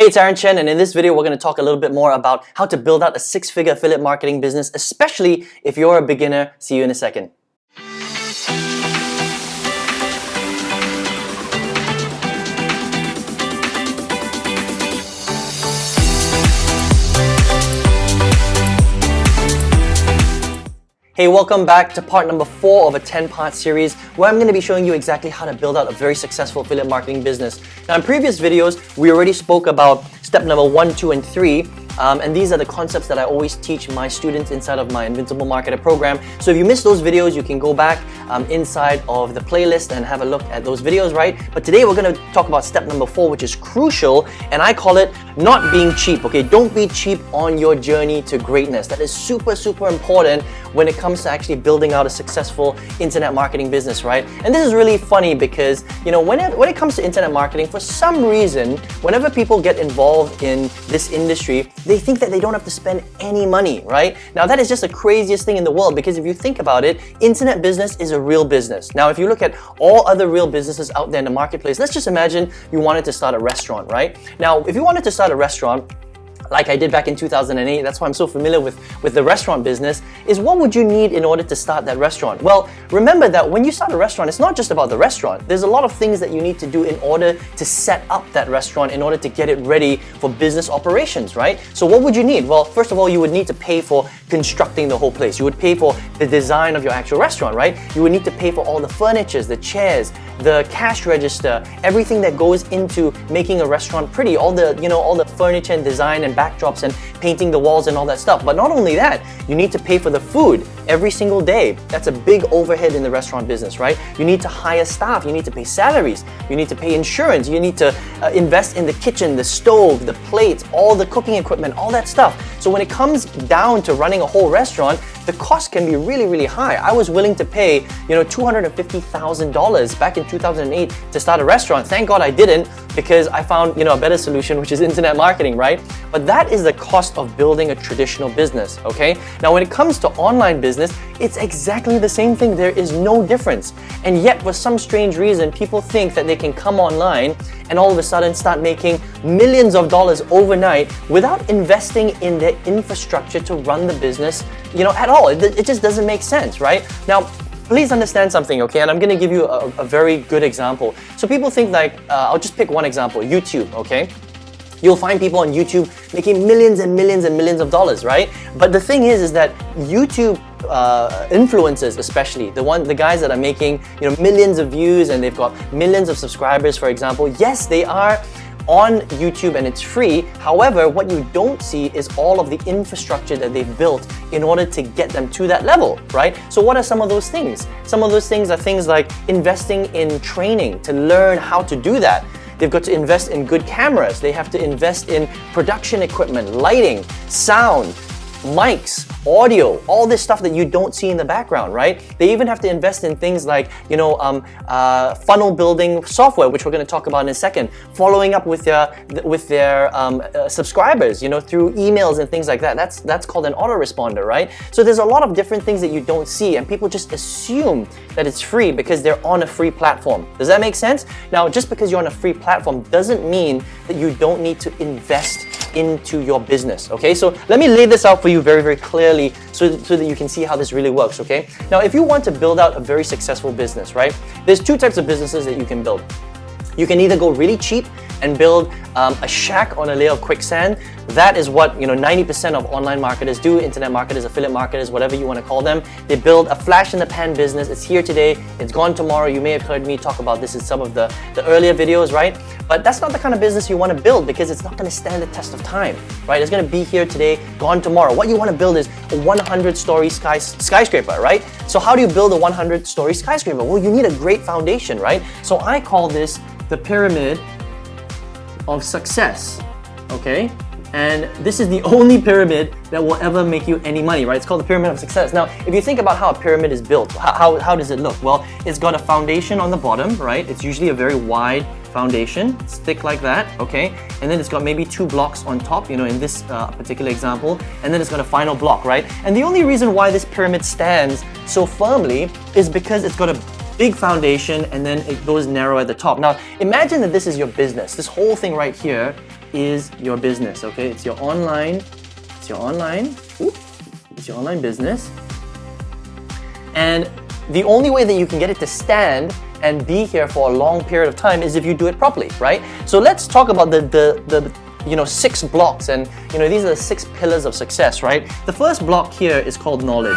it's Aaron Chen, and in this video we're going to talk a little bit more about how to build out a six-figure affiliate marketing business, especially if you're a beginner. See you in a second. Hey, welcome back to part number 4 of a 10-part series where I'm going to be showing you exactly how to build out a very successful affiliate marketing business. Now, in previous videos, we already spoke about step number 1, 2, and 3. And these are the concepts that I always teach my students inside of my Invincible Marketer program. So if you missed those videos, you can go back inside of the playlist and have a look at those videos, right? But today we're going to talk about step number 4, which is crucial, and I call it not being cheap, okay? Don't be cheap on your journey to greatness. That is super, super important when it comes to actually building out a successful internet marketing business, right? And this is really funny because, you know, when it comes to internet marketing, for some reason, whenever people get involved in this industry, they think that they don't have to spend any money, right? Now that is just the craziest thing in the world, because if you think about it, internet business is a real business. Now, if you look at all other real businesses out there in the marketplace, let's just imagine you wanted to start a restaurant, right? Now, if you wanted to start a restaurant, like I did back in 2008, that's why I'm so familiar with the restaurant business, is what would you need in order to start that restaurant? Well, remember that when you start a restaurant, it's not just about the restaurant. There's a lot of things that you need to do in order to set up that restaurant, in order to get it ready for business operations, right? So what would you need? Well, first of all, you would need to pay for constructing the whole place. You would pay for the design of your actual restaurant, right? You would need to pay for all the furniture, the chairs, the cash register, everything that goes into making a restaurant pretty, all the furniture and design and backdrops and painting the walls and all that stuff. But not only that, you need to pay for the food every single day. That's a big overhead in the restaurant business, right? You need to hire staff, you need to pay salaries, you need to pay insurance, you need to invest in the kitchen, the stove, the plates, all the cooking equipment, all that stuff. So when it comes down to running a whole restaurant, the cost can be really, really high. I was willing to pay, $250,000 back in 2008 to start a restaurant. Thank God I didn't, because I found, a better solution, which is internet marketing, right? But that is the cost of building a traditional business, okay? Now, when it comes to online business, it's exactly the same thing. There is no difference. And yet, for some strange reason, people think that they can come online and all of a sudden start making millions of dollars overnight without investing in their infrastructure to run the business, at all. It just doesn't make sense, right? Now, please understand something, okay? And I'm going to give you a very good example. So people think like, I'll just pick one example, YouTube, okay? You'll find people on YouTube making millions and millions and millions of dollars, right? But the thing is that YouTube influencers, especially the guys that are making millions of views and they've got millions of subscribers, for example, yes, they are on YouTube and it's free. However, what you don't see is all of the infrastructure that they've built in order to get them to that level, right? So what are some of those things? Some of those things are things like investing in training to learn how to do that. They've got to invest in good cameras. They have to invest in production equipment, lighting, sound, mics, audio, all this stuff that you don't see in the background, right? They even have to invest in things like, funnel building software, which we're going to talk about in a second, following up with their subscribers, through emails and things like that. That's called an autoresponder, right? So there's a lot of different things that you don't see, and people just assume that it's free because they're on a free platform. Does that make sense? Now, just because you're on a free platform doesn't mean that you don't need to invest into your business, okay? So let me lay this out for you very, very clearly so that you can see how this really works, okay? Now, if you want to build out a very successful business, right? There's two types of businesses that you can build. You can either go really cheap and build a shack on a layer of quicksand. That is what 90% of online marketers do, internet marketers, affiliate marketers, whatever you want to call them. They build a flash in the pan business. It's here today, it's gone tomorrow. You may have heard me talk about this in some of the earlier videos, right? But that's not the kind of business you want to build, because it's not going to stand the test of time, right? It's going to be here today, gone tomorrow. What you want to build is a 100-story skyscraper, right? So how do you build a 100-story skyscraper? Well, you need a great foundation, right? So I call this the pyramid of success, okay? And this is the only pyramid that will ever make you any money, right? It's called the pyramid of success. Now, if you think about how a pyramid is built, how does it look? Well, it's got a foundation on the bottom, right? It's usually a very wide foundation. It's thick like that, okay? And then it's got maybe 2 blocks on top, in this particular example. And then it's got a final block, right? And the only reason why this pyramid stands so firmly is because it's got a big foundation and then it goes narrow at the top. Now, imagine that this is your business. This whole thing right here is your business, okay? It's your online business. And the only way that you can get it to stand and be here for a long period of time is if you do it properly, right? So let's talk about the 6 blocks, and these are the 6 pillars of success, right? The first block here is called knowledge.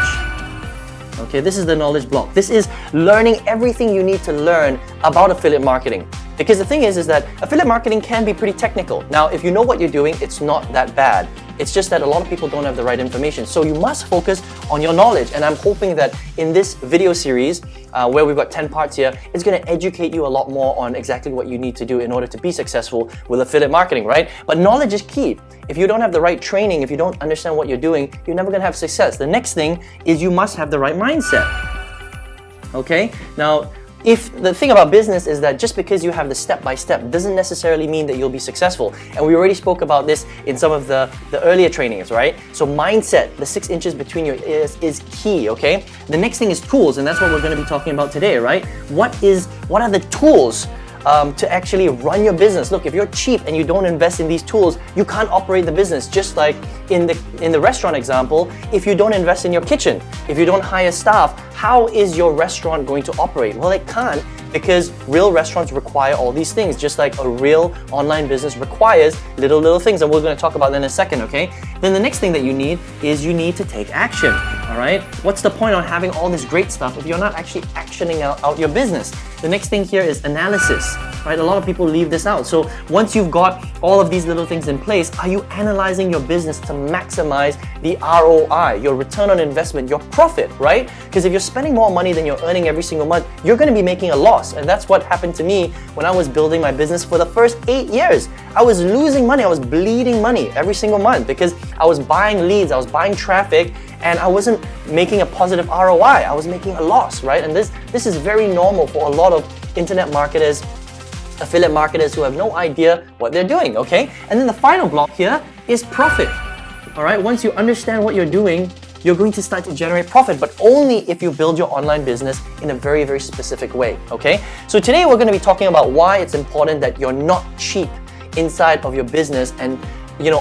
Okay, this is the knowledge block. This is learning everything you need to learn about affiliate marketing. Because the thing is that affiliate marketing can be pretty technical. Now, if you know what you're doing, it's not that bad. It's just that a lot of people don't have the right information. So you must focus on your knowledge. And I'm hoping that in this video series, where we've got 10 parts here, it's going to educate you a lot more on exactly what you need to do in order to be successful with affiliate marketing, right? But knowledge is key. If you don't have the right training, if you don't understand what you're doing, you're never going to have success. The next thing is you must have the right mindset. Okay? Now, if the thing about business is that just because you have the step-by-step doesn't necessarily mean that you'll be successful. And we already spoke about this in some of the earlier trainings, right? So mindset, the 6 inches between your ears, is key, okay? The next thing is tools, and that's what we're going to be talking about today, right? What are the tools to actually run your business? Look, if you're cheap and you don't invest in these tools, you can't operate the business. Just like in the restaurant example, if you don't invest in your kitchen, if you don't hire staff, how is your restaurant going to operate? Well, it can't, because real restaurants require all these things, just like a real online business requires little things, and we're going to talk about that in a second, okay? Then the next thing that you need is you need to take action, all right? What's the point on having all this great stuff if you're not actually actioning out your business? The next thing here is analysis, right? A lot of people leave this out. So once you've got all of these little things in place, are you analyzing your business to maximize the ROI, your return on investment, your profit, right? Because if you're spending more money than you're earning every single month, you're going to be making a loss. And that's what happened to me when I was building my business for the first 8 years. I was losing money. I was bleeding money every single month because I was buying leads, I was buying traffic, and I wasn't making a positive ROI. I was making a loss, right? And this is very normal for a lot of internet marketers, affiliate marketers who have no idea what they're doing, okay? And then the final block here is profit, all right? Once you understand what you're doing, you're going to start to generate profit, but only if you build your online business in a very specific way, okay? So today we're going to be talking about why it's important that you're not cheap inside of your business and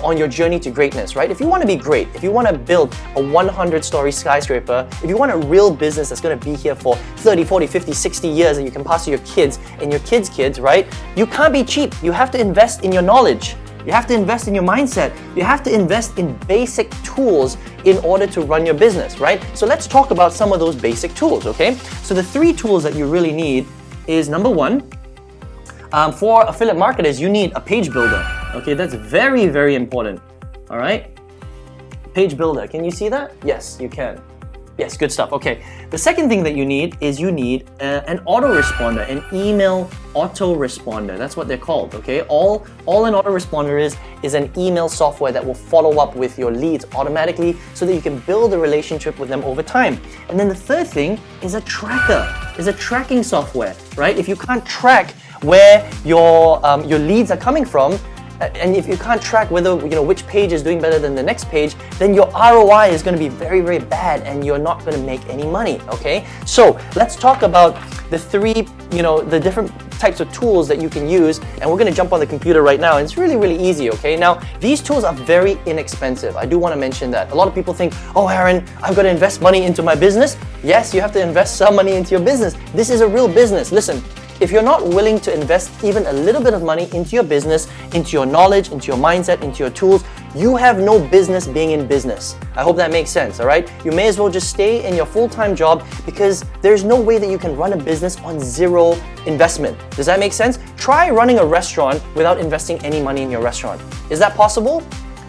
on your journey to greatness, right? If you want to be great, if you want to build a 100-story skyscraper, if you want a real business that's going to be here for 30, 40, 50, 60 years and you can pass to your kids and your kids' kids, right? You can't be cheap. You have to invest in your knowledge. You have to invest in your mindset. You have to invest in basic tools in order to run your business, right? So let's talk about some of those basic tools, okay? So the 3 tools that you really need is, number 1, for affiliate marketers, you need a page builder. Okay, that's very important. All right, page builder. Can you see that? Yes, you can. Yes, good stuff. Okay, the second thing that you need is an autoresponder, an email autoresponder. That's what they're called. Okay, all an autoresponder is an email software that will follow up with your leads automatically, so that you can build a relationship with them over time. And then the third thing is a tracker. Is a tracking software, right? If you can't track where your leads are coming from, and if you can't track whether which page is doing better than the next page, then your ROI is going to be very bad, and you're not going to make any money. Okay, so let's talk about the 3 the different types of tools that you can use, and we're going to jump on the computer right now. And it's really easy. Okay, now these tools are very inexpensive. I do want to mention that. A lot of people think, oh Aaron, I've got to invest money into my business. Yes, you have to invest some money into your business. This is a real business. Listen, if you're not willing to invest even a little bit of money into your business, into your knowledge, into your mindset, into your tools, you have no business being in business. I hope that makes sense, all right? You may as well just stay in your full-time job, because there's no way that you can run a business on 0 investment. Does that make sense? Try running a restaurant without investing any money in your restaurant. Is that possible?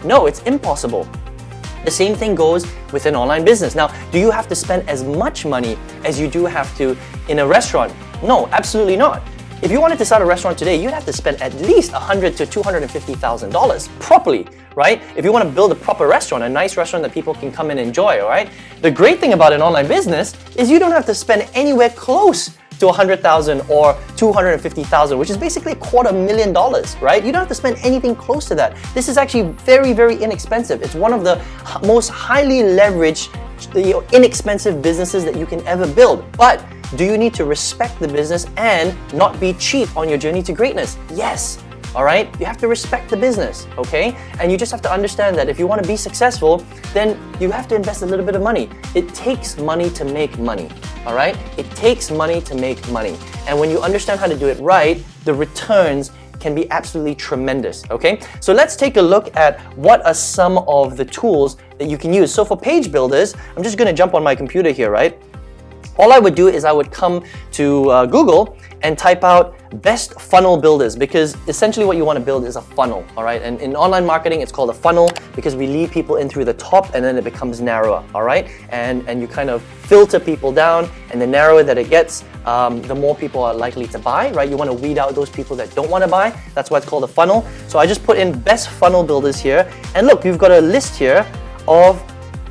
No, it's impossible. The same thing goes with an online business. Now, do you have to spend as much money as you do have to in a restaurant? No, absolutely not. If you wanted to start a restaurant today, you'd have to spend at least $100,000 to $250,000 properly, right? If you want to build a proper restaurant, a nice restaurant that people can come and enjoy, all right? The great thing about an online business is you don't have to spend anywhere close to $100,000 or $250,000, which is basically $250,000, right? You don't have to spend anything close to that. This is actually very inexpensive. It's one of the most highly leveraged, inexpensive businesses that you can ever build. But do you need to respect the business and not be cheap on your journey to greatness? Yes. all right? You have to respect the business, okay? And you just have to understand that if you want to be successful, then you have to invest a little bit of money. It takes money to make money, all right? It takes money to make money. And when you understand how to do it right, the returns can be absolutely tremendous, okay? So let's take a look at what are some of the tools that you can use. So for page builders, I'm just gonna jump on my computer here, right? All I would do is I would come to Google and type out best funnel builders, because essentially what you want to build is a funnel, all right? And in online marketing, it's called a funnel because we lead people in through the top and then it becomes narrower, all right? And you kind of filter people down, and the narrower that it gets, the more people are likely to buy, right? You want to weed out those people that don't want to buy. That's why it's called a funnel. So I just put in best funnel builders here, and look, you've got a list here of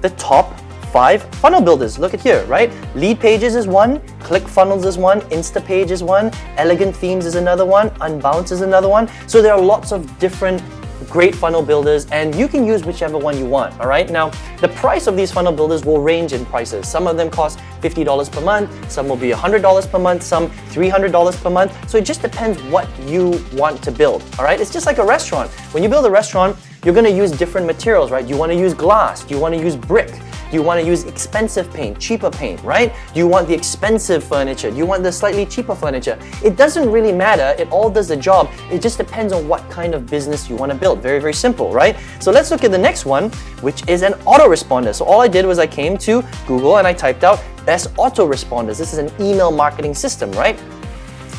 the top 5 funnel builders. Look at here, right? Lead pages is one, ClickFunnels is one, Instapage is one, Elegant Themes is another one, Unbounce is another one. So there are lots of different great funnel builders, and you can use whichever one you want, all right? Now, the price of these funnel builders will range in prices. Some of them cost $50 per month, some will be $100 per month, some $300 per month. So it just depends what you want to build, all right? It's just like a restaurant. When you build a restaurant, you're gonna use different materials, right? You wanna use glass, you wanna use brick, do you want to use expensive paint, cheaper paint, right? Do you want the expensive furniture? Do you want the slightly cheaper furniture? It doesn't really matter. It all does the job. It just depends on what kind of business you want to build. Very, very simple, right? So let's look at the next one, which is an autoresponder. So all I did was I came to Google and I typed out best autoresponders. This is an email marketing system, right?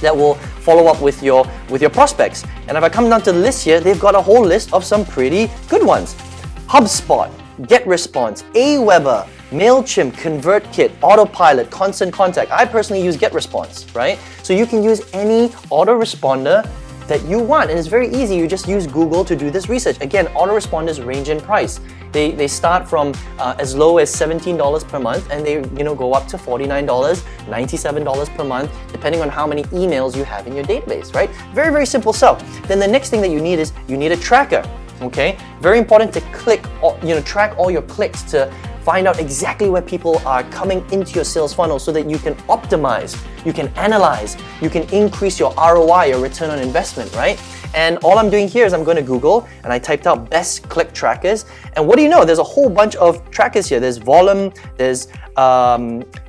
That will follow up with your prospects. And if I come down to the list here, they've got a whole list of some pretty good ones. HubSpot, GetResponse, Aweber, MailChimp, ConvertKit, Autopilot, Constant Contact. I personally use GetResponse, right? So you can use any autoresponder that you want, and it's very easy. You just use Google to do this research. Again, autoresponders range in price. They start from as low as $17 per month, and they go up to $49, $97 per month, depending on how many emails you have in your database, right? Very, very simple stuff. Then the next thing that you need is you need a tracker. Okay, very important to track all your clicks to find out exactly where people are coming into your sales funnel so that you can optimize, you can analyze, you can increase your ROI, your return on investment, right? And all I'm doing here is I'm going to Google and I typed out best click trackers. And what do you know? There's a whole bunch of trackers here. There's Volume, there's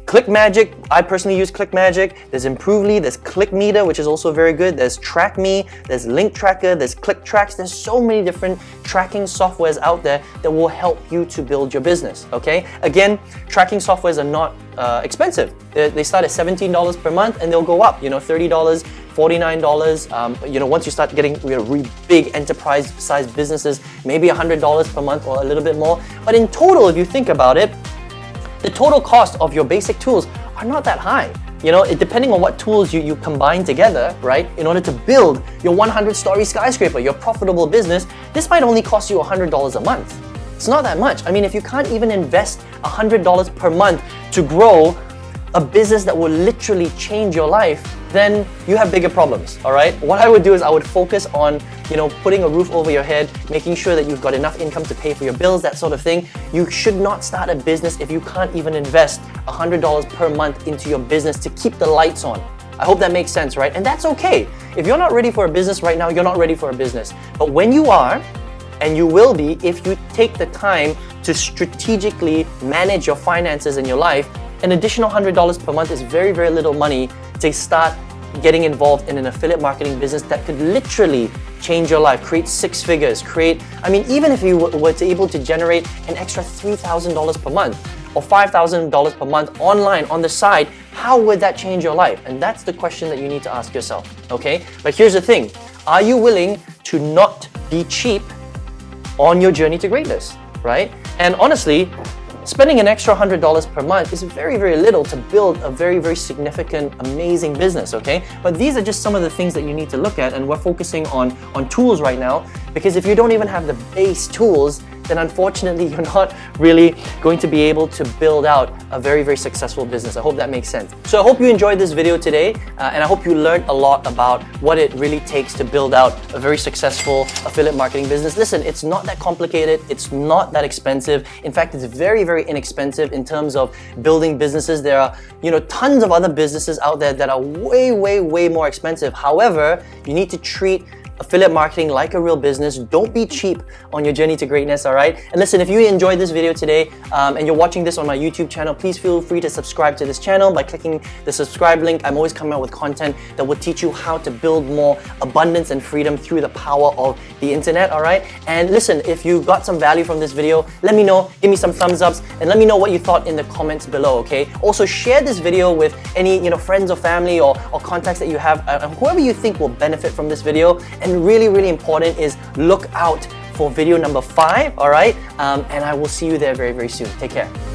ClickMagick. I personally use ClickMagick. There's Improvely, there's ClickMeter, which is also very good. There's TrackMe, there's Link Tracker, there's ClickTracks. There's so many different tracking softwares out there that will help you to build your business, okay? Again, tracking softwares are not expensive. They start at $17 per month and they'll go up, $30, $49. Once you start getting really big enterprise-sized businesses, maybe $100 per month or a little bit more. But in total, if you think about it, the total cost of your basic tools are not that high. Depending on what tools you combine together, right, in order to build your 100-story skyscraper, your profitable business, this might only cost you $100 a month. It's not that much. I mean, if you can't even invest $100 per month to grow a business that will literally change your life, then you have bigger problems, all right? What I would do is I would focus on, putting a roof over your head, making sure that you've got enough income to pay for your bills, that sort of thing. You should not start a business if you can't even invest $100 per month into your business to keep the lights on. I hope that makes sense, right? And that's okay. If you're not ready for a business right now, you're not ready for a business. But when you are, and you will be if you take the time to strategically manage your finances in your life, an additional $100 per month is very, very little money to start getting involved in an affiliate marketing business that could literally change your life, create 6 figures, even if you were to able to generate an extra $3,000 per month or $5,000 per month online on the side, how would that change your life? And that's the question that you need to ask yourself, okay? But here's the thing, are you willing to not be cheap on your journey to greatness, right? And honestly, spending an extra $100 per month is very, very little to build a very, very significant, amazing business, okay? But these are just some of the things that you need to look at, and we're focusing on tools right now, because if you don't even have the base tools, then unfortunately you're not really going to be able to build out a very, very successful business. I hope that makes sense. So I hope you enjoyed this video today, and I hope you learned a lot about what it really takes to build out a very successful affiliate marketing business. Listen, it's not that complicated. It's not that expensive. In fact, it's very, very inexpensive in terms of building businesses. There are, tons of other businesses out there that are way, way, way more expensive. However, you need to treat affiliate marketing like a real business. Don't be cheap on your journey to greatness, all right? And listen, if you enjoyed this video today and you're watching this on my YouTube channel, please feel free to subscribe to this channel by clicking the subscribe link. I'm always coming out with content that will teach you how to build more abundance and freedom through the power of the internet, all right? And listen, if you got some value from this video, let me know, give me some thumbs ups, and let me know what you thought in the comments below, okay? Also, share this video with any friends or family or contacts that you have, whoever you think will benefit from this video. And really, really important is look out for video number 5, all right? And I will see you there very, very soon. Take care.